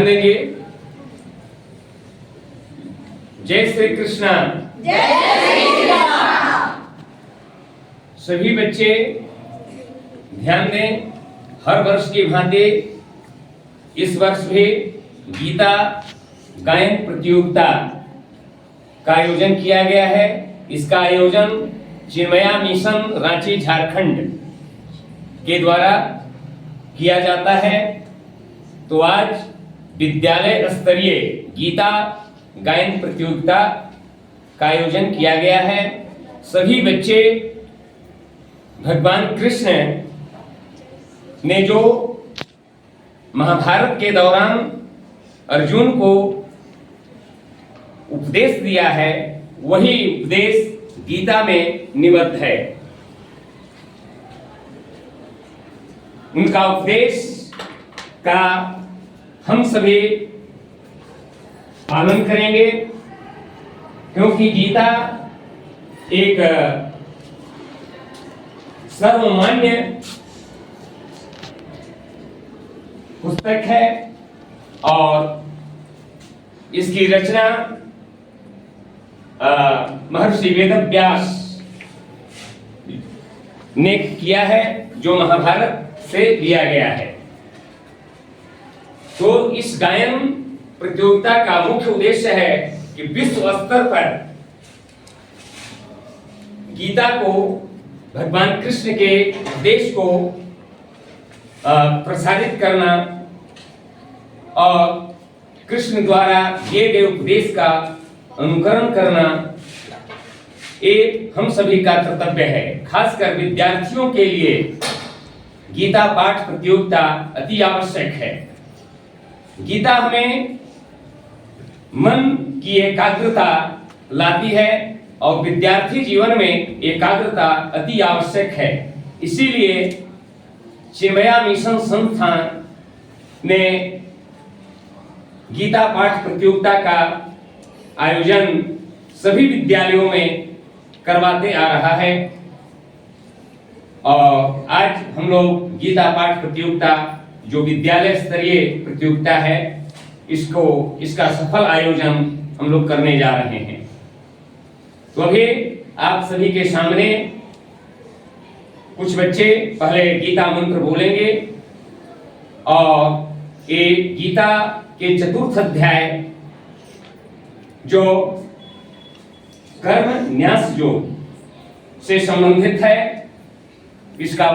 ध्यान देंगे। जय श्री कृष्णा। जय श्री कृष्णा। सभी बच्चे ध्यान दें, हर वर्ष की भांति इस वर्ष भी गीता गायन प्रतियोगिता का आयोजन किया गया है। इसका आयोजन चिन्मया मिशन रांची झारखंड के द्वारा किया जाता है। तो आज विद्यालय स्तरीय गीता गायन प्रतियोगिता का आयोजन किया गया है। सभी बच्चे भगवान कृष्ण ने जो महाभारत के दौरान अर्जुन को उपदेश दिया है, वही उपदेश गीता में निबद्ध है। उनका उपदेश का हम सभी पालन करेंगे, क्योंकि गीता एक सर्वमान्य पुस्तक है और इसकी रचना महर्षि वेदव्यास ने किया है, जो महाभारत से लिया गया है। तो इस गायन प्रतियोगिता का मुख्य उद्देश्य है कि विश्व स्तर पर गीता को, भगवान कृष्ण के उपदेश को प्रसारित करना और कृष्ण द्वारा दिए गए उपदेश का अनुकरण करना, ये हम सभी का कर्तव्य है। खासकर विद्यार्थियों के लिए गीता पाठ प्रतियोगिता अति आवश्यक है। गीता हमें मन की एकाग्रता लाती है और विद्यार्थी जीवन में एकाग्रता अति आवश्यक है। इसीलिए चिन्मया मिशन संस्थान ने गीता पाठ प्रतियोगिता का आयोजन सभी विद्यालयों में करवाते आ रहा है। और आज हम लोग गीता पाठ प्रतियोगिता जो विद्यालय स्तरीय प्रतियोगिता है, इसका सफल आयोजन हम लोग करने जा रहे हैं। तो अभी आप सभी के सामने कुछ बच्चे पहले गीता मंत्र बोलेंगे और ये गीता के चतुर्थ अध्याय जो कर्म न्यास योग से संबंधित है, इसका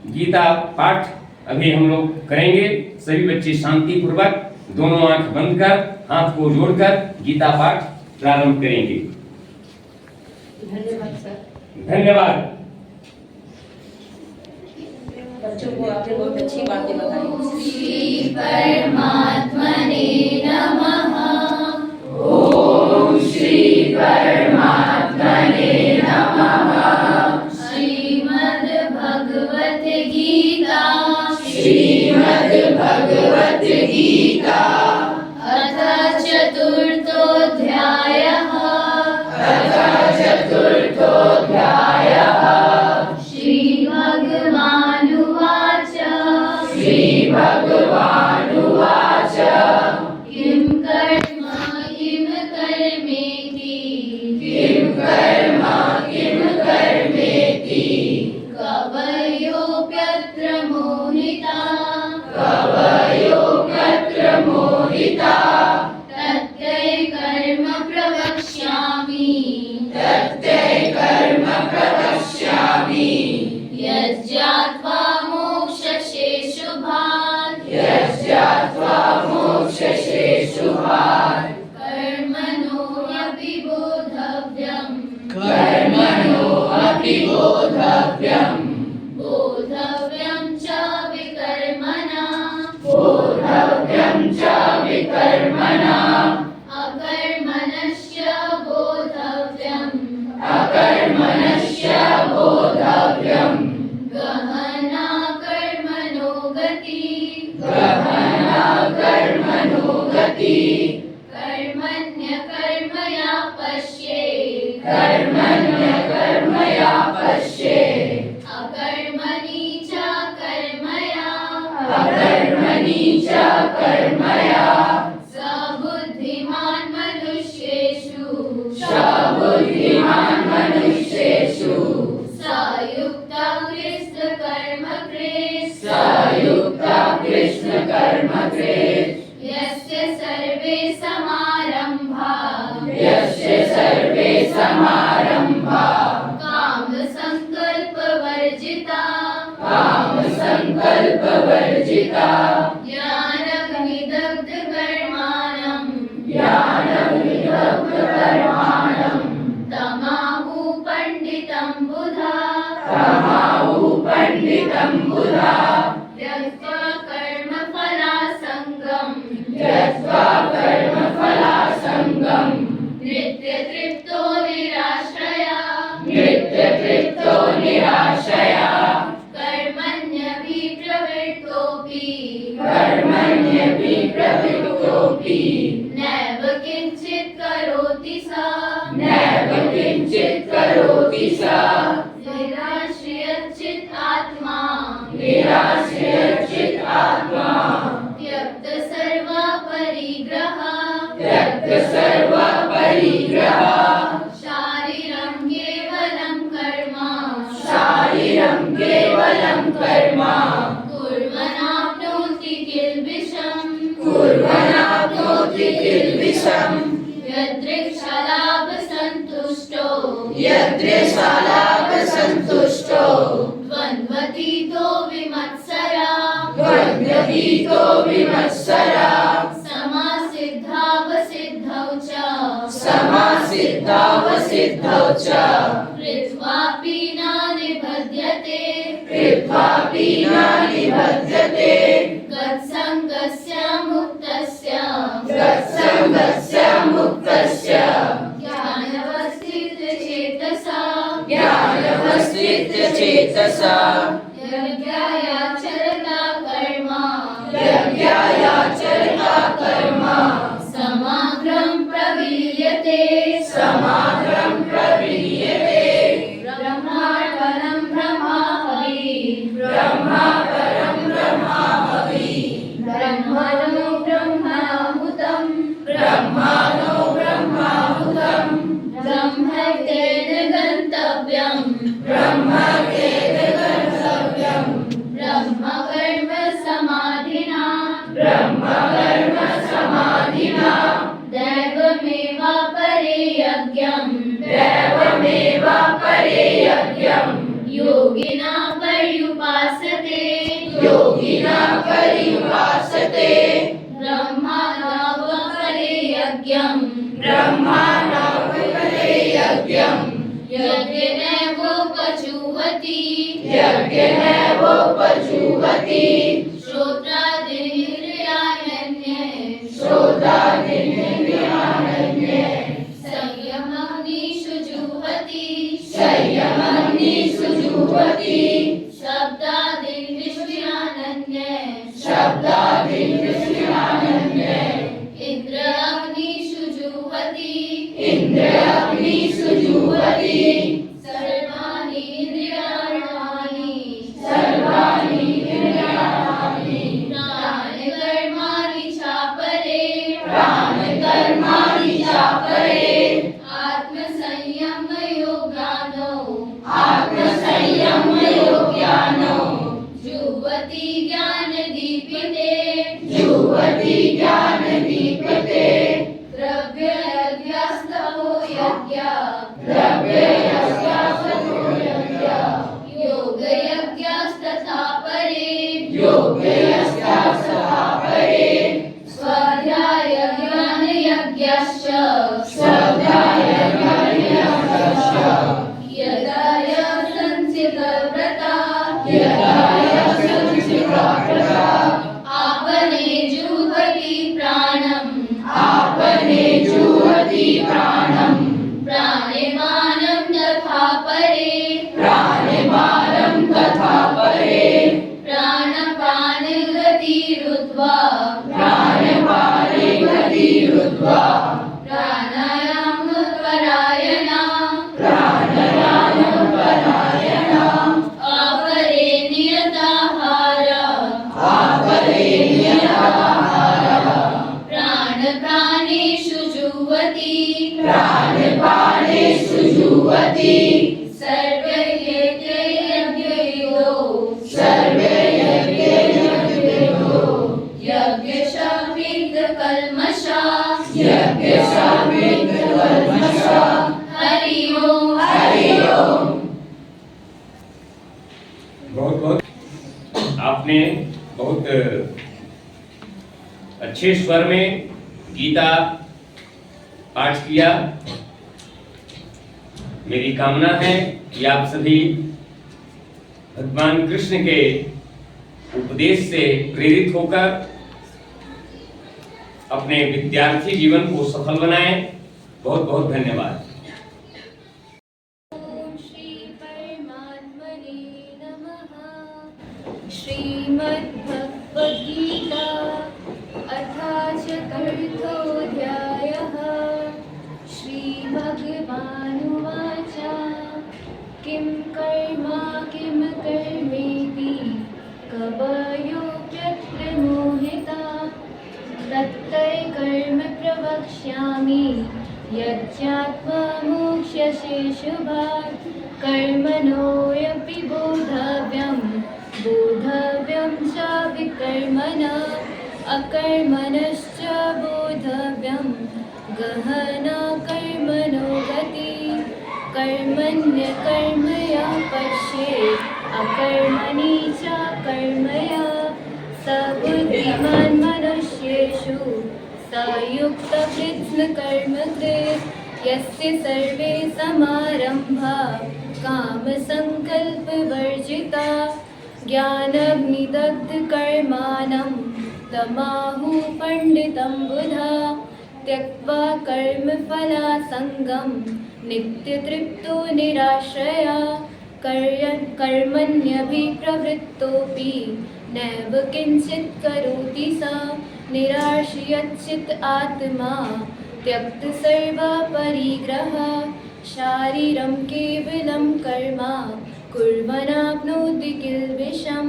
गीता पाठ अभी हम लोग करेंगे। सभी बच्चे शांति पूर्वक दोनों आंख बंद कर हाथ को जोड़कर गीता पाठ प्रारंभ करेंगे। धन्यवाद सर। धन्यवाद। बच्चों को आपने बहुत अच्छी बातें बताई। श्री परमात्मने नमः। ओम श्री परमात्मने नमः। श्रीमद् भगवत गीता। श्रीमद् भगवत गीता। अथ चतुर्थोऽध्यायः। अथ चतुर्थोऽध्यायः। श्रीभगवानुवाच। श्रीभगवानुवाच। किं कर्म किं कर्मेति। किं कर्म किं कर्मेति। कवयोऽप्यत्र मोहिताः। कवयोऽप्यत्र मोहिताः। तत्ते कर्म प्रवक्ष्यामि। तत्ते कर्म प्रवक्ष्यामि। यज्ञात्वा मोक्षसे शुभात्। यज्ञात्वा मोक्षसे शुभात्। कर्मणो अपि बोधव्यम्। कर्मणो अपि बोधव्यम्। बोधव्यं च विकर्मणा। बोधव्यं च विकर्मणा। अकर्मणस्य बोधव्यम्। अकर्मणस्य बोधव्यम्। गहना कर्मणो गतिः। गहना कर्मणो गतिः। कर्मण्यकर्मया पश्येत्। कर्मण्यकर्मया पश्येत्। अकर्मणि च कर्मया। अकर्मणि च कर्मया। सयुक्ता कृष्ण कर्म कृत सयुक्ता कृष्ण कर्म कृत यस्य सर्वे समारंभा यस्य सर्वे समारंभा काम संकल्प वर्जिता काम संकल्प वर्जिता ज्ञानग्निदग्ध कर्माणम् ज्ञानविदग्ध कर्माणम् तमाहु पंडितं बुधा तमाहु पंडितं बुधा त्यक्त्वा कर्मफलासङ्गम् त्यक्त्वा कर्मफलासङ्गम् नित्यतृप्तो निराश्रया नित्यतृप्तो निराशया कर्मण्यभिप्रवृत्तोऽपि कर्मण्यभिप्रवृत्तोऽपि नैव किञ्चित् करोति सा नैव किञ्चित् करोति सा निराश्रयचित् आत्मा निराश्रयचित् आत्मा त्यक्त सर्वपरिग्रह त्यक्त सर्वपरिग्रह शारीरं केवलं कर्म शारीरं केवलं कर्म कुर्वन्नाप्नोति किल्बिषम् कुर्वन्नाप्नोति किल्बिषम् यदृक्षलाभसन्तुष्टो यदृशालाभसन्तुष्टो द्वन्द्वतीतो विमत्सरा द्वन्द्वतीतो विमत्सरा समासिद्धावसिद्धौ च समासिद्धावसिद्धौ च कृत्वापि न निबध्यते कृत्वापि न निबध्यते गत्सङ्गस्य मुक्तस्य गत्सङ्गस्य मुक्तस्य ज्ञानवस्थितचेतसा ज्ञानवस्थित्य चेतसा यज्ञायाचरता कर्म यज्ञायाचरता कर्म समाग्रं प्रवीयते समाग्रं प्रवीयते ब्रह्मार्पणं ब्रह्माहवि ब्रह्मापरं ब्रह्माहवि ब्रह्मणो ब्रह्माहुतं ब्रह्माणो ब्रह्माहुतं ब्रह्मतेन गन्तव्यं ब्रह्मतेन गन्तव्यं ब्रह्मकर्म समाधिना ब्रह्मकर्म समाधिना दैवमेवापरे यज्ञं दैवमेवापरे यज्ञं योगिना पर्युपासते योगिना पर्युपासते ब्रह्मणावपरे यज्ञं ब्रह्माणावपरे यज्ञं यज्ञेनैवोपजुह्वति यज्ञेनैवोपजुह्वति श्रोत्रादीनिन्द्रियाण्यन्ये श्रोत्रादीनिन्द्रियाण्यन्ये संयमग्निषु जुह्वति संयमग्निषु जुह्वति शब्दादीनिन्द्रियाण्यन्ये शब्दादीनिन्द्रियाण्यन्ये इन्द्रियाग्निषु जुह्वति इन्द्रियाग्निषु जुह्वति सर्वाणि इन्द्रियाणि सर्वाणि इन्द्रियाणि प्राणकर्माणि चापरे प्राणकर्माणि चापरे आत्मसंयमयोगानो आत्मसंयमयोग्यानो जुह्वति ज्ञानदीपिते जुह्वति ज्ञानदीपिते द्रव्ययज्ञस्तपो यज्ञ द्रव्ययज्ञस्तपो यज्ञ योगयज्ञस्तथा परे योगयज्ञस्तथा परे स्वाध्यायज्ञानयज्ञश्च स्वाध्यायज्ञानयज्ञश्च यदाय संचितव्रता यदाय संचितव्रता आपने जुह्वति प्राणम् आपने जुह्वति प्राणम् प्राणिपानं तथा परे प्राणिपानं तथा परे प्राणपान बहुत बहुत आपने बहुत अच्छे स्वर में गीता पाठ किया। मेरी कामना है कि आप सभी भगवान कृष्ण के उपदेश से प्रेरित होकर अपने विद्यार्थी जीवन को सफल बनाएं। बहुत बहुत धन्यवाद। श्री परमात्मने नमः। श्रीमद्भगवद्गीता अथ चतुर्थोऽध्यायः। श्रीभगवानुवाच किं कर्म किं कर्मेति कवयोऽप्यत्र मोहिता तत्ते कर्म प्रवक्ष्यामि यज्ञात्ममोक्ष्यसे शुभात् कर्मणोऽपि बोधव्यं च विकर्मणा अकर्मणश्च बोधव्यं गहना कर्मणो गति कर्मण्यकर्मया पश्येत् अकर्मणि च कर्मया स बुद्धिमान् मनुष्येषु स युक्तकृत्स्नकर्मकृत् यस्य सर्वे समारम्भा कामसङ्कल्पवर्जिता ज्ञानाग्निदग्धकर्माणं तमाहुः पण्डितं बुधा त्यक्त्वा कर्मफलासङ्गं नित्यतृप्तो निराश्रया कर्मण्यभिप्रवृत्तोऽपि नैव किञ्चित् करोति स निराश्रयच्चित् आत्मा त्यक्तसर्वपरिग्रहः शारीरं केवलं कर्म कुर्वन्नाप्नोति किल्बिषं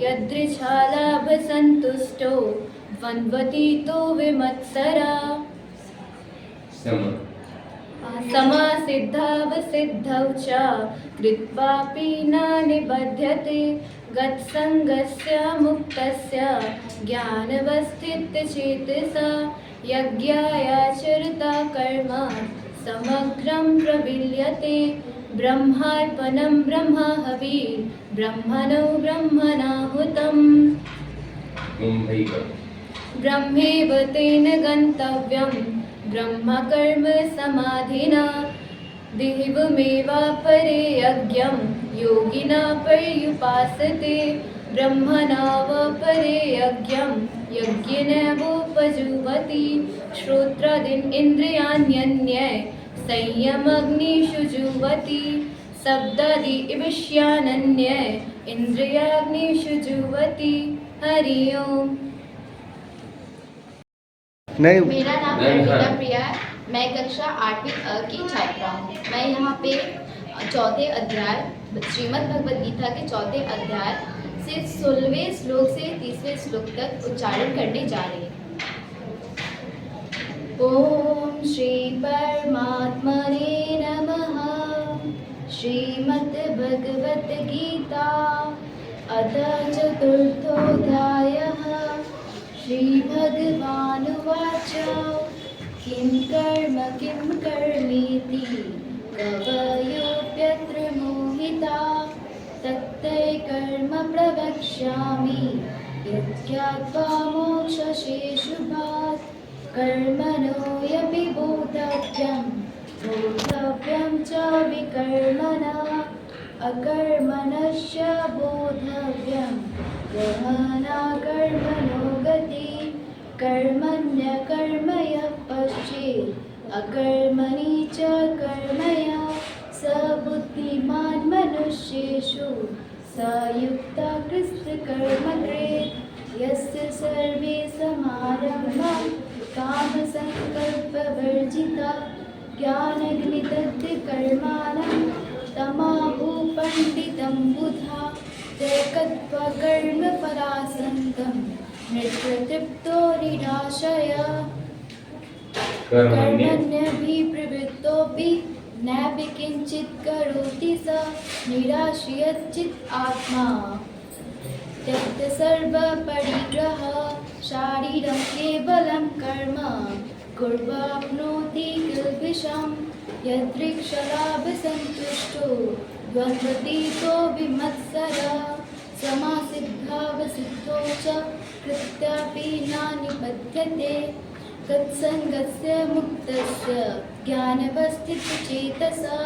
यदृच्छालाभसन्तुष्टो द्वन्द्वतीतो विमत्सरा समासिद्धावसिद्धौ च कृत्वापि न निबध्यते गतसङ्गस्य मुक्तस्य ज्ञानवस्थितचेतसा यज्ञायाचरता कर्म समग्रं प्रविल्यते ब्रह्मार्पणं ब्रह्महविः ब्रह्मणो ब्रह्मणाहुतम् ब्रह्मैव तेन गन्तव्यं ब्रह्मकर्म समाधिना देवमेवापरे यज्ञं योगिना पर्युपासते ब्रह्मणावपरे यज्ञं यज्ञेनैवोपजुह्वति श्रोत्रादीन् इन्द्रियाण्यन्ये संयमग्निषु जुह्वति शब्दादि विषयानन्ये इन्द्रियाग्निषु जुह्वति। हरि ओम। मेरा नाम अर्पिता प्रिया है। मैं कक्षा 8वीं अ की छात्रा हूँ। मैं यहाँ पे चौथे अध्याय श्रीमद् भगवद गीता के चौथे अध्याय से 16वें श्लोक से 30वें श्लोक तक उच्चारण करने जा रही हूँ। ओम श्री परमात्मने नमः। श्रीमद् भगवद गीता अथ चतुर्थोऽध्यायः। श्रीभगवानुवाच किं कर्म किं कर्मेति कवयोऽप्यत्र मोहिता तत्ते कर्म प्रवक्ष्यामि यज्ञात्वा मोक्षसे शुभात् कर्मणोऽपि बोधव्यं च विकर्मणा अकर्मणश्च बोधव्यं गहना कर्मणो गति कर्मण्यकर्मया पश्येत् अकर्मणि च कर्मया स बुद्धिमान् मनुष्येषु स युक्तकृत्स्नकर्मकृत् यस्य सर्वे समारम्भा कामसङ्कल्पवर्जिता ज्ञानाग्निदग्धकर्माणं तमाहुः पण्डितं बुधा त्यक्त्वा कर्मफलासङ्गं नित्यतृप्तो निराशया कर्मण्यभिप्रवृत्तोऽपि नैव किञ्चित् करोति स निराश्रयच्चित् आत्मा त्यक्तसर्वपरिग्रहः शारीरं केवलं कर्म कुर्वाप्नोति किल्बिषं यदृच्छलाभसन्तुष्टो द्वन्द्वतीतो विमत्सरः समासिद्धावसिद्धौ च कृत्यापि नानिबध्यते तत्सङ्गस्य मुक्तस्य ज्ञानवस्थितचेतसा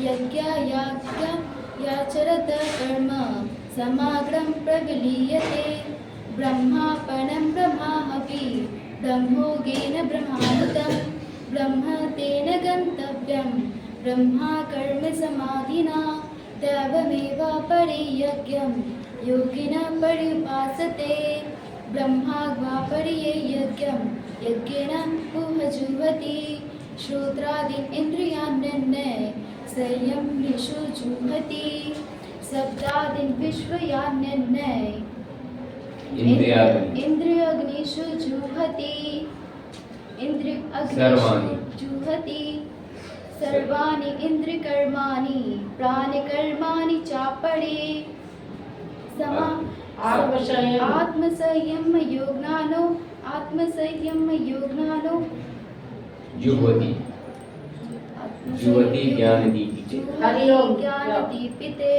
यज्ञायाचरत कर्म समाग्रं प्रविलीयते ब्रह्मापणं ब्रह्माहपि ब्रह्मोगेन ब्रह्मानुतं ब्रह्म तेन गन्तव्यं ब्रह्मा कर्म समाधिना दैवमेवापरे यज्ञं योगिना पर्युपासते ब्रह्माग्वापरे यज्ञं यज्ञेन उहजुहति श्रोत्रादीन् इन्द्रियाण्यन्ये संयम्येषु जुहति शब्दादीन् विश्वयान्यन्ये इन्द्रियाग्निषु जुहति सर्वाणि जुहति सर्वाणि इन्द्रियकर्माणि प्राणकर्माणि चापरे आत्मसंयम योगज्ञानो जुह्वति ज्ञानदीपिते। ज्ञानदीपिते।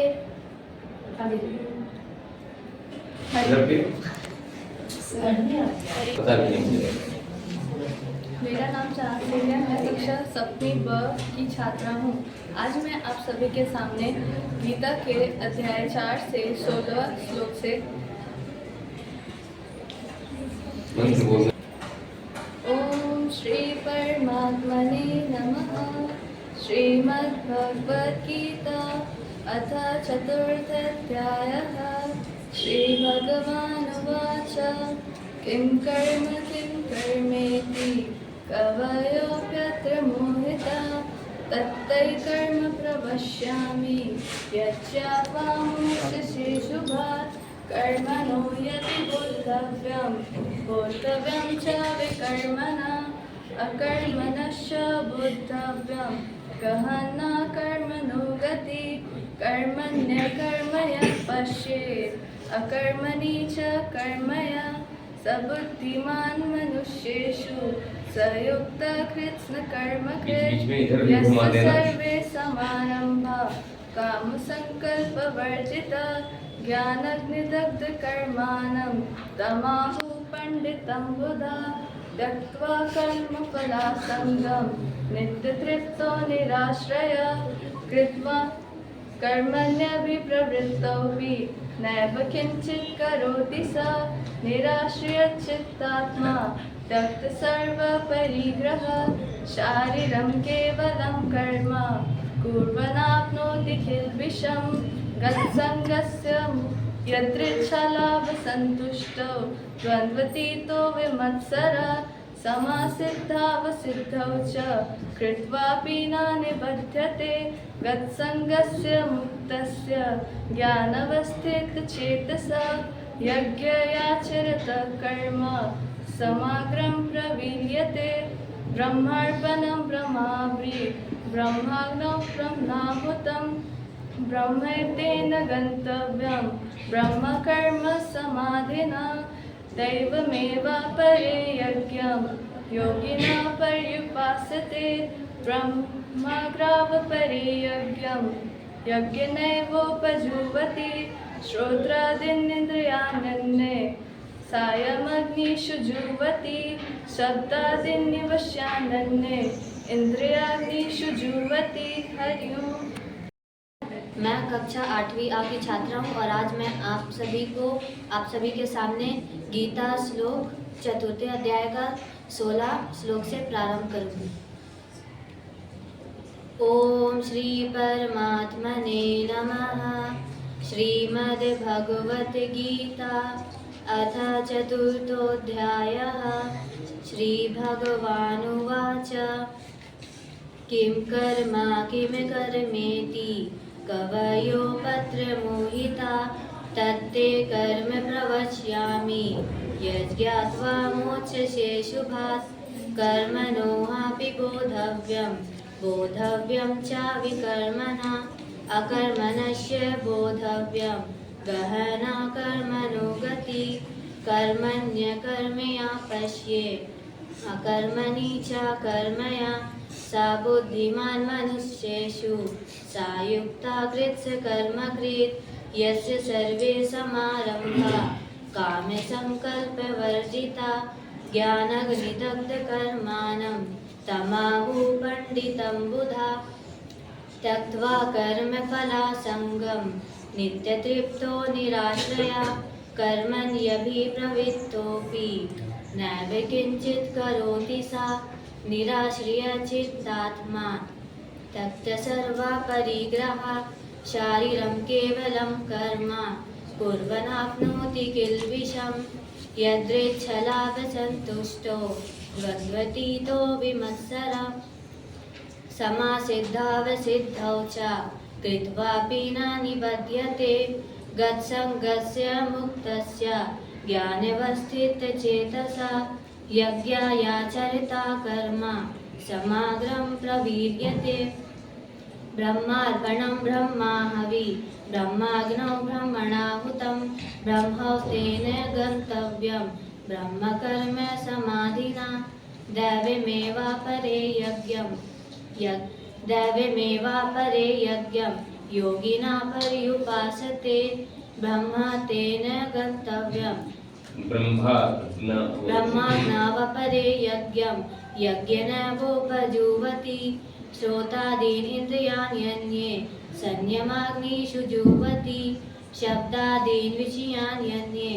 मेरा नाम चांदनी है। मैं कक्षा 7वीं ब की छात्रा हूँ। आज मैं आप सभी के सामने गीता के अध्याय 4 से 16 श्लोक से ओम श्री परमात्मने नमः। श्रीमद्भगवद्गीता अथ चतुर्थोऽध्यायः। श्रीभगवानुवाच किं कर्मेति कवयोऽप्यत्र मोहिता तत्तैकर्म प्रवक्ष्यामि यच्चात्मामुच्यसे शुभात् कर्मणो यदि बोद्धव्यं च विकर्मणा अकर्मणश्च बोद्धव्यं गहना कर्मणो गति कर्मण्यकर्म यः पश्येत् अकर्मणि च कर्मय सबुद्धिमान् मनुष्येषु सयुक्त कृत्स्नकर्मकृत् यस्य सर्वे समारम्भा कामसङ्कल्पवर्जिता ज्ञानाग्निदग्धकर्माणं तमाहु पण्डितं बुधा त्यक्त्वा कर्मफलासङ्गं नित्यतृप्तो निराश्रयः कृत्वा कर्मण्यभिप्रवृत्तोऽपि नैव किञ्चित् करोति स निराश्रयचित्तात्मा त्यक्तसर्वपरिग्रहः शारीरं केवलं कर्म कुर्वन्नाप्नोति किल्बिषं गत्सङ्गस्य यदृच्छलाभसन्तुष्टो द्वन्द्वतीतो विमत्सरः समासिद्धावसिद्धौ च कृत्वापि न निबध्यते गत्सङ्गस्य मुक्तस्य ज्ञानवस्थितचेतसा यज्ञयाचरत कर्म समाग्रं प्रविलीयते ब्रह्मार्पणं ब्रह्माब्रीत् ब्रह्माग्नौ ब्रह्माहुतं ब्रह्मैतेन गन्तव्यं ब्रह्मकर्म समाधिना दैवमेवापरे यज्ञं योगिना पर्युपासते ब्रह्माग्रावपरे यज्ञं यज्ञेनैवोपजुह्वति श्रोत्रादीनिन्द्रियाण्यन्ये सायमग्निषु जुह्वति शब्दादीन्निवश्यान्यन्ये इन्द्रियाग्निषु जुह्वति। हरि ओम। मैं कक्षा 8वीं A की छात्रा हूँ और आज मैं आप सभी के सामने गीता श्लोक 4थे अध्याय का 16 श्लोक से प्रारंभ करूँगी। ओम श्री परमात्मने नमः। श्रीमद्भगवद्गीता अथ चतुर्थोऽध्यायः। श्रीभगवानुवाच किं कर्मेति कवयोऽप्यत्र मोहिता तत्ते कर्म प्रवक्ष्यामि यज्ञात्वा मोक्ष्यसे शुभात् कर्मणोऽपि बोद्धव्यं च विकर्मणा अकर्मणस्य बोद्धव्यं गहना कर्मणो गति कर्मण्यकर्मया पश्येत् अकर्मणि च कर्मया सा बुद्धिमान् मनुष्येषु सा युक्ता कृत्स्नकर्मकृत् यस्य सर्वे समारंभा कामसङ्कल्पवर्जिता ज्ञाननिदग्धकर्माणं तमाहु पंडितं बुधा त्यक्त्वा कर्मफलासङ्गं नित्यतृप्तो निराश्रया कर्मण्यभिप्रवृत्तोऽपि नैव किञ्चित् करोति सा निराश्रियचित्तात्मा त्यक्तसर्वा परिग्रहा शारीरं केवलं कर्म कुर्वन्नाप्नोति किल्बिषं यदृच्छलाभसन्तुष्टो द्वन्द्वतीतो विमत्सरः समासिद्धावसिद्धौ च कृत्वापि न निबध्यते गत्सङ्गस्य मुक्तस्य ज्ञानवस्थितचेतसा यज्ञायाचरिता कर्म समग्रं प्रवीर्यते ब्रह्मार्पणं ब्रह्माहवि ब्रह्माग्नौ ब्रह्मणाहुतं ब्रह्मोस्तेन गन्तव्यं ब्रह्मकर्म समाधिना दैवमेवापरे यज्ञं योगिना पर्युपासते ब्रह्मा तेन गन्तव्यं ब्रह्माज्ञावपरे यज्ञं यज्ञेन वोपजुह्वति श्रोतादीन् इन्द्रियाण्यन्ये संयमाग्निषु जुह्वति शब्दादीन् विषयान्यन्ये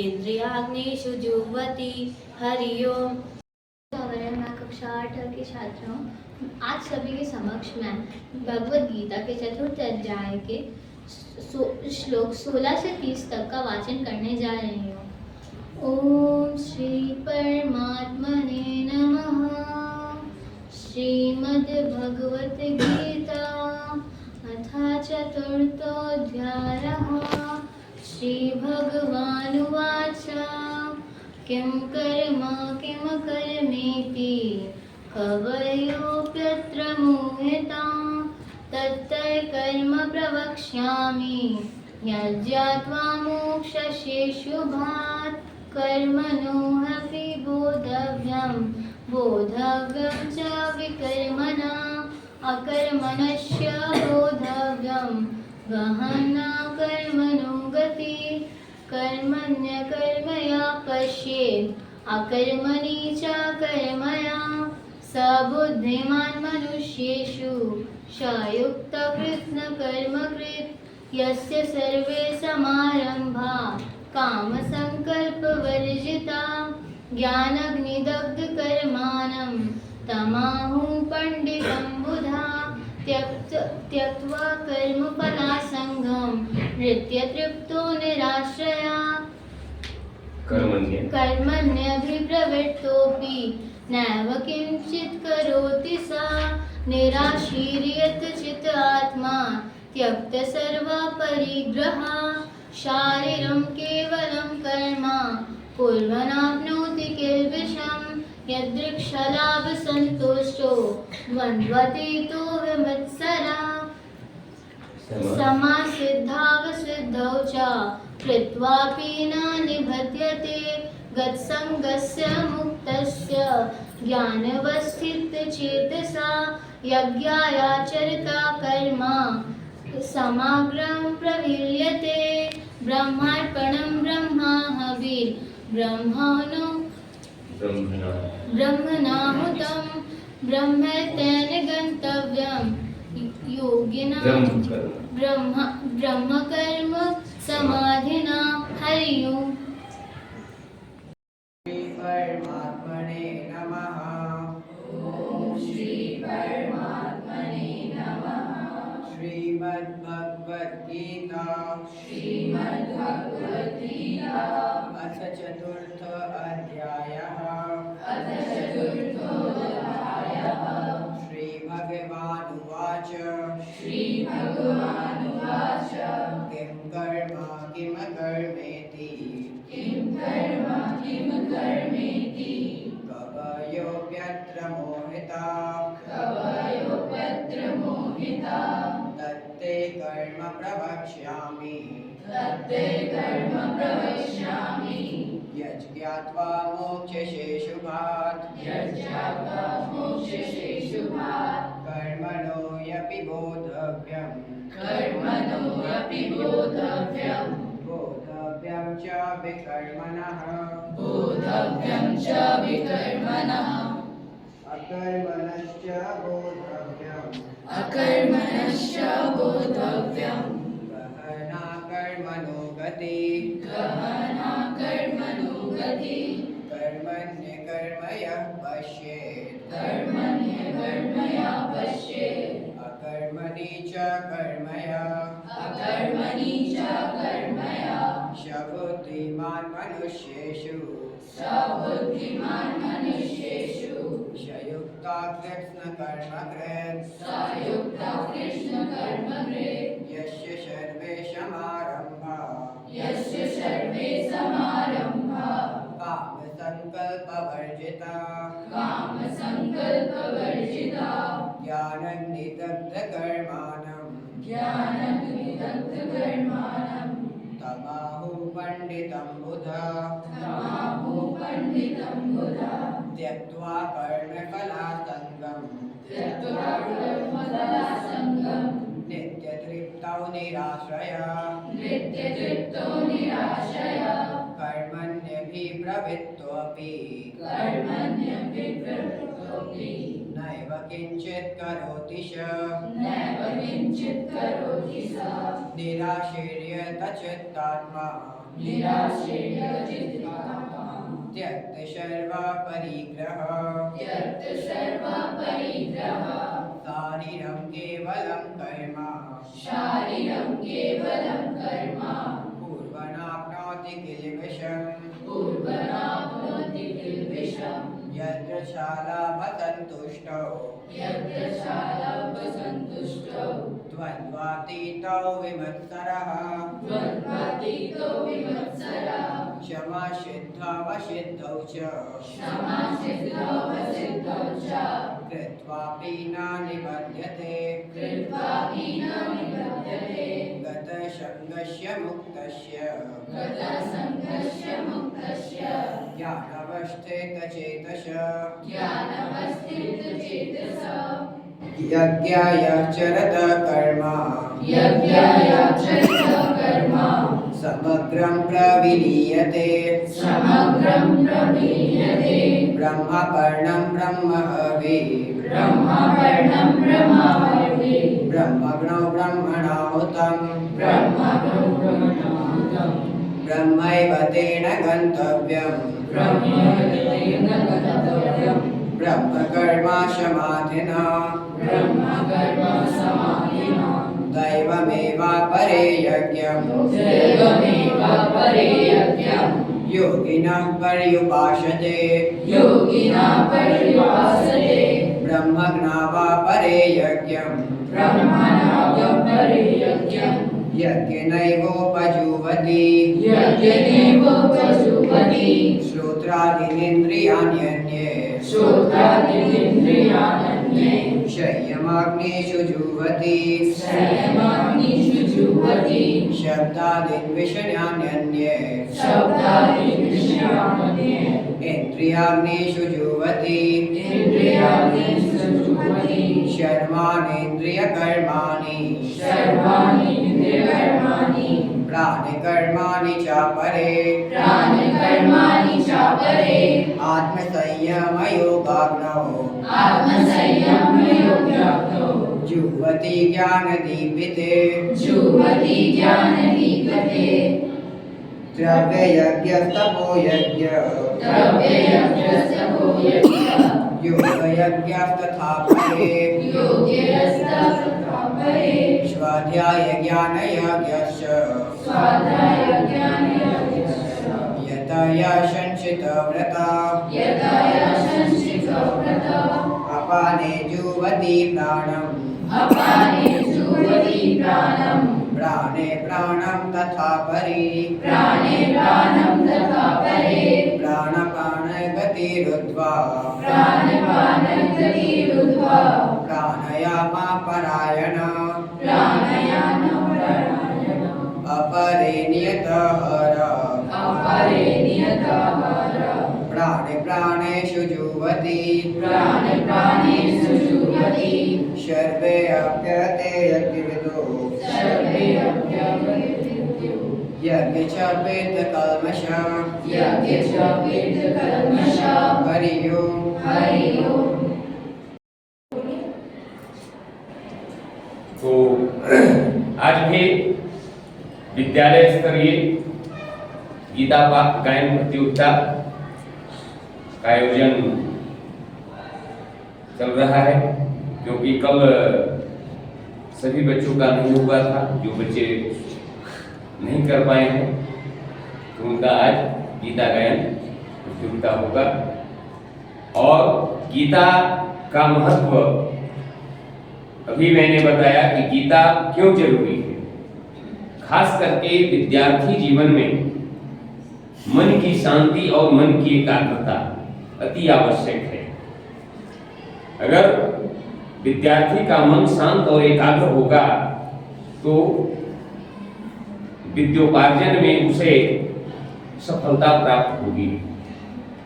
इंद्रियाग्निषु जुह्वति हरि ओम। मैं कक्षा 8 की छात्र हूँ। आज सभी के समक्ष मैं भगवद गीता के चतुर्थ अध्याय के श्लोक 16 से 30 तक का वाचन करने जा रही हूँ। ओम श्री परमात्मने नमः। श्रीमद्भगवत गीता अथ चतुर्थोऽध्यायः। श्री भगवानुवाच किं कर्म किं कर्मेति कवयोऽप्यत्र मोहिताः तत्तत्कर्म प्रवक्ष्यामि यज्ञात्वा मोक्षसे शुभात् कर्मणो ह्यपि बोधव्यं च विकर्मणा अकर्मणस्य बोधव्यं गहना कर्मणो गति कर्मण्यकर्मया पश्येत् अकर्मणि च कर्मया स बुद्धिमान् मनुष्येषु स युक्तकृत्स्नकर्मकृत् यस्य सर्वे समारम्भा कामसङ्कल्पवर्जिता ज्ञानाग्निदग्धकर्माणं तमाहु पंडितं बुधा त्यक्त्वा कर्मफलासङ्गं नित्यतृप्तो निराश्रया कर्मण्यभिप्रवृत्तोऽपि नैव किञ्चित् करोति सा निराशीर्यत आत्मा त्यक्तसर्वा परिग्रहा शारीरं केवलं कर्म कुर्वन्नाप्नोति किल्बिषं यदृच्छलाभसन्तुष्टो द्वन्द्वतीतो विमत्सरः समासिद्धावसिद्धौ च कृत्वापि न निबध्यते गत्सङ्गस्य मुक्तस्य ज्ञानवस्थितचेतसा यज्ञायाचरिता कर्म समग्रं प्रवीर्यते ब्रह्मार्पणं ब्रह्माहविः ब्रह्मणाहुतं ब्रह्मतेन गन्तव्यं योगिना ब्रह्मकर्म समाधिना हरि ओम। परमात्मने नमः। ओम श्री परमात्मने नमः। श्रीमद्भगवद्गीता अथ चतुर्थ अध्यायः। श्रीभगवानुवाच किं कर्म किं कर्मेति कवयोऽप्यत्र मोहिताः तत्ते कर्म प्रवक्ष्यामि यज्ञात्वा मोक्षसे शुभात् कर्मणो कर्मणोऽपि बोधव्यम् कर्मणोऽपि बोधव्यम् बोधव्यं च विकर्मणः बोधव्यं च विकर्मणः अकर्मणश्च बोधव्यम् अकर्मणश्च बोधव्यम् गहना कर्मणो गति गहना कर्मणो गति कर्मण्यकर्मयः पश्येत् कर्मण्यकर्मया पश्येत् अकर्मणि च कर्मया अकर्मणि च कर्मया बुद्धिमान् मनुष्येषु स बुद्धिमान् मनुष्येषु युक्ता कृष्णकर्मकृत् स युक्ता कृष्णकर्मकृत् यस्य सर्वे समारम्भा यस्य सर्वे समारम्भा कामसङ्कल्पवर्जिता कामसङ्कल्पवर्जिता ज्ञाननिदग्धकर्माणम् ज्ञाननिदग्धकर्माणम् तमाहु पण्डितं बुधा तमाहु पण्डितं बुधा त्यक्त्वा कर्मफलासङ्गम् त्यक्त्वा कर्मफलासङ्गम् नित्यतृप्तौ निराश्रया नित्यतृप्तो निराशया कर्मण्यभिप्रवृत्तोऽपि कर्मण्यभिप्रवृत्तोऽपि नैव किञ्चित् करोति स नैव किञ्चित् करोति स निराशीर्यतचित्तात्मा निराशीर्यचित्तात्मा त्यक्तसर्वपरिग्रहः त्यक्तसर्वपरिग्रहः शारीरं केवलं कर्म शारीरं केवलं कर्म पूर्वनाप्नोति किल्बिषम् पूर्वनाप्नोति किल्बिषम् यत्र शालाभसन्तुष्टौ यत्र शालाभसन्तुष्टौ द्वन्द्वातीतौ विमत्सरः द्वन्द्वातीतो विमत्सरः क्षमासिद्धावसिद्धौ च क्षमासिद्धौ च कृत्वापि न निबध्यते कृत्वापि न निबध्यते गतसङ्गस्य मुक्तस्य गतसङ्गस्य मुक्तस्य ज्ञानवस्थितचेतस ज्ञानवस्थितचेतसा यज्ञाय चरत कर्म यज्ञायाचरित कर्म समग्रं प्रविलीयते समग्रं प्रविलीयते ब्रह्मपर्णं ब्रह्महवि ब्रह्मवर्णं ब्रह्मवर्णे ब्रह्मग्नो ब्रह्मणाहुतं ब्रह्मणो ब्रह्मणाहुतं ब्रह्मैव तेन गन्तव्यम् ब्रह्मतेन गन्तव्यं ब्रह्मकर्मा समाधिना ब्रह्मकर्म समाधिना दैवमेवापरे यज्ञम् दैवमेवापरे यज्ञम् योगिनः पर्युपासते योगिना पर्युपासते ब्रह्मज्ञावापरे यज्ञम् ब्रह्मणावपरे यज्ञम् यज्ञनैवोपजुह्वति यज्ञेवोपजुह्वति श्रोत्रादीनिन्द्रियाण्यन्ये श्रोत्रादीनिन्द्रियाण्यन्ये संयमाग्निषु जुह्वति संयमाग्निषु जुह्वति शब्दादीन् विषयान्यन्ये शब्दादीन् विषयान्यन्ये इन्द्रियाग्निषु जुह्वति इन्द्रियाग्निषु जुह्वति शर्माणीन्द्रियकर्माणि सर्वाणि इन्द्रियकर्माणि प्राणकर्माणि चापरे प्राणकर्माणि चापरे आत्मसंयमयोगाग्नौ आत्मसंयमयोगाग्नौ जुह्वति ज्ञानदीपिते जुह्वति ज्ञानदीपते द्रव्ययज्ञस्तपो यज्ञ द्रव्ययज्ञस्तपो यज्ञः योगयज्ञस्तथा परे योग्यस्तथा परे स्वाध्यायज्ञानयज्ञश्च स्वाध्यायज्ञानयज्ञश्च यतया संचितव्रता यतया संचितव्रता अपाने जुह्वति प्राणम् अपाने जुह्वति प्राणम् प्राणे प्राणं तथा परि प्राणे प्राणं तथा परे प्राणपानगतिरुद्ध्वा प्राणपानगतिरुद्ध्वा प्राणायामपरायण प्राणायामपरायण अपरे नियतहर अपरे नियतहर प्राणे प्राणेषु जुह्वति प्राणेषु जुह्वति जुह्वति सर्वे अप्यते यज्ञविदो सर्वे अप्यवृत्तिर्विद्युः यज्ञेच्छापेतकल्मषा यज्ञेच्छापेतकल्मषा हरि ओम् हरि ओम्। तो आज भी विद्यालय स्तरीय गीता पाठ गायन प्रतियोगिता का आयोजन चल रहा है, क्योंकि कल सभी बच्चों का नहीं हुआ था। जो बच्चे नहीं कर पाए हैं तो उनका आज गीता गायन प्रतियोगिता होगा। और गीता का महत्व अभी मैंने बताया कि गीता क्यों जरूरी है। खास करके विद्यार्थी जीवन में मन की शांति और मन की एकाग्रता अति आवश्यक है। अगर विद्यार्थी का मन शांत और एकाग्र होगा तो विद्योपार्जन में उसे सफलता प्राप्त होगी।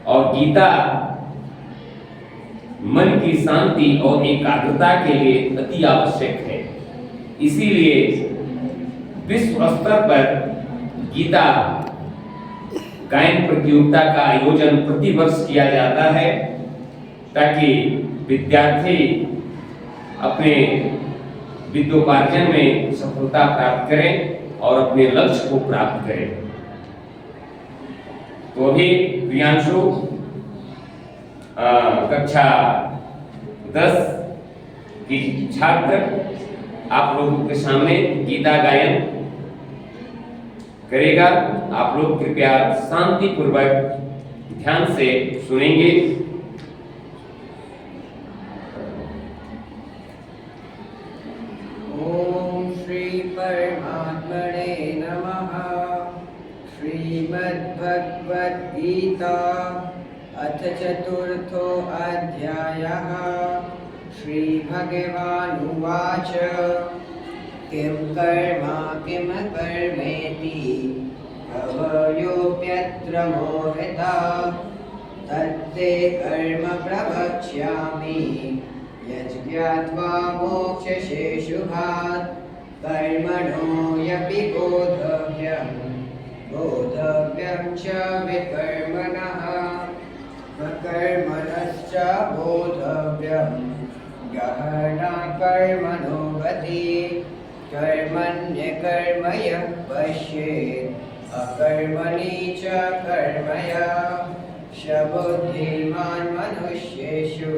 और गीता मन की शांति और एकाग्रता के लिए अति आवश्यक है। इसीलिए विश्व स्तर पर गीता गायन प्रतियोगिता का आयोजन प्रतिवर्ष किया जाता है, ताकि विद्यार्थी अपने विद्योपार्जन में सफलता प्राप्त करें और अपने लक्ष्य को प्राप्त करें। तो अभी प्रियांशु कक्षा 10 की छात्र आप लोगों के सामने गीता गायन करेगा। आप लोग कृपया शांति पूर्वक ध्यान से सुनेंगे। ओम श्री परमात्मने नमः। श्रीमद्भगवद्गीता अथ चतुर्थो अध्यायः। श्रीभगवानुवाच किं कर्म किं कर्मेति भवयोऽप्यत्र मोहिता तत्ते कर्म प्रवक्ष्यामि यज्ञात्वा मोक्षसे शुभात् कर्मणो यपि बोधव्यं च विकर्मणः विकर्मणश्च बोधव्यं गहना कर्मणो गतिः कर्मण्यकर्म यः पश्येत् अकर्मणि च कर्मया स बुद्धिमान् मनुष्येषु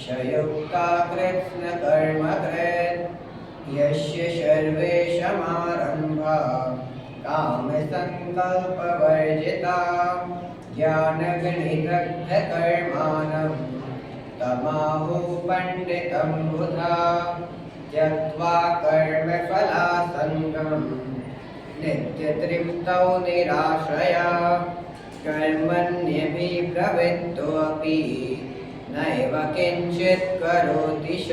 स युक्ता कृत्स्नकर्मकृत् यस्य सर्वे समारम्भाः कामसङ्कल्पवर्जिताः ज्ञानगणितज्ञकर्माणं तमाहुः पण्डितं बुधा त्यक्त्वा कर्मफलासङ्गं नित्यतृप्तौ निराश्रया कर्मण्यभिप्रवृत्तोऽपि नैव किञ्चित् करोति स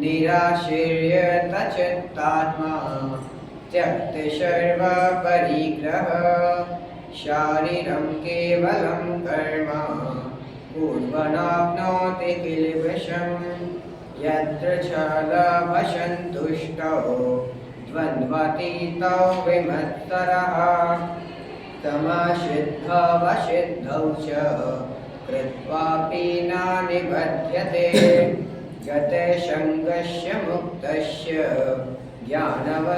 निराशीर्यतचित्तात्मा त्यक्तसर्वपरिग्रहः शारीरं केवलं कर्म कुर्वन्नाप्नोति किल्बिषम् यत्र छलभसन्तुष्टौ द्वन्द्वातीतौ विमत्सरः समसिद्धवसिद्धौ च कृत्वापि न निबध्यते गतसङ्गस्य मुक्तस्य ज्ञानवस्थितचेतसः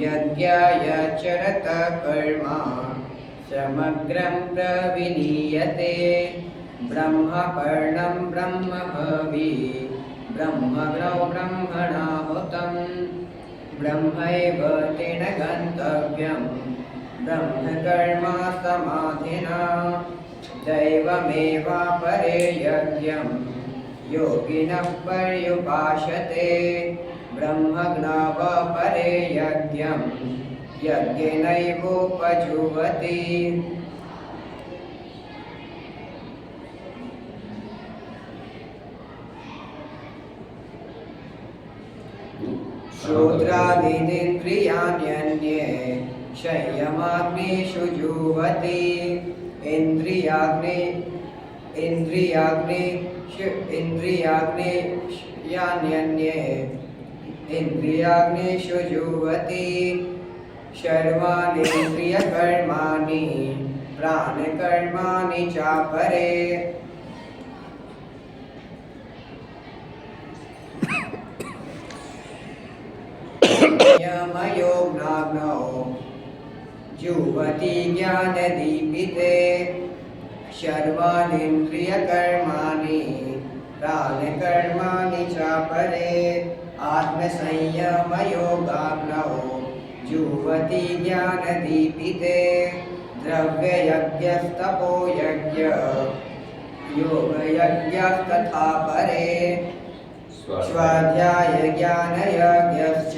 यज्ञायाचरत कर्म समग्रं प्रविलीयते ब्रह्मपर्णं ब्रह्मभवि ब्रह्मग्नौ ब्रह्मणाहुतं ब्रह्मैव तेन गन्तव्यं ब्रह्मकर्म समाधिना दैवमेवापरे यज्ञं योगिनः पर्युपासते ब्रह्मज्ञावपरे यज्ञं यज्ञेनैवोपजुह्वति श्रोत्रादीनिन्द्रियाण्यन्ये संयमाग्निषु जुह्वति इन्द्रियाग्नि इंद्रियाग्नेषु जुह्वति सर्वाणीन्द्रियकर्माणि प्राणकर्माणि चापरे यमयोगाग्नौ जुह्वति ज्ञानदीपिते सर्वाणीन्द्रियकर्माणि प्राणकर्माणि चापरे आत्मसंयमयोगाग्नौ जुह्वति ज्ञानदीपिते द्रव्ययज्ञस्तपोयज्ञ योगयज्ञस्तथा परे स्वाध्यायज्ञानयज्ञश्च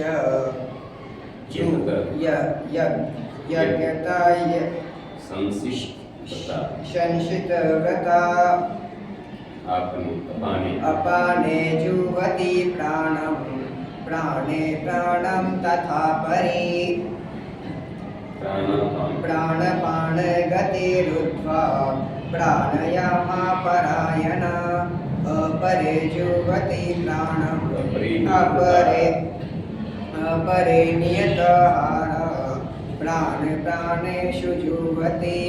यज्ञता संशितव्रता अपाने जुह्वति प्राणं प्राणे प्राणं तथा परे प्राणपानगतिरुद्ध्वा प्राणायामपरायणा अपरे जुह्वति प्राणं अपरे नियतहारः प्राणेषु जुह्वति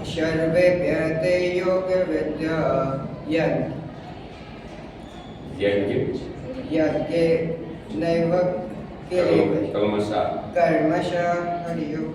सर्वे व्यते योगविद्या यज्ञे नैव कर्मशः हरि ओम्।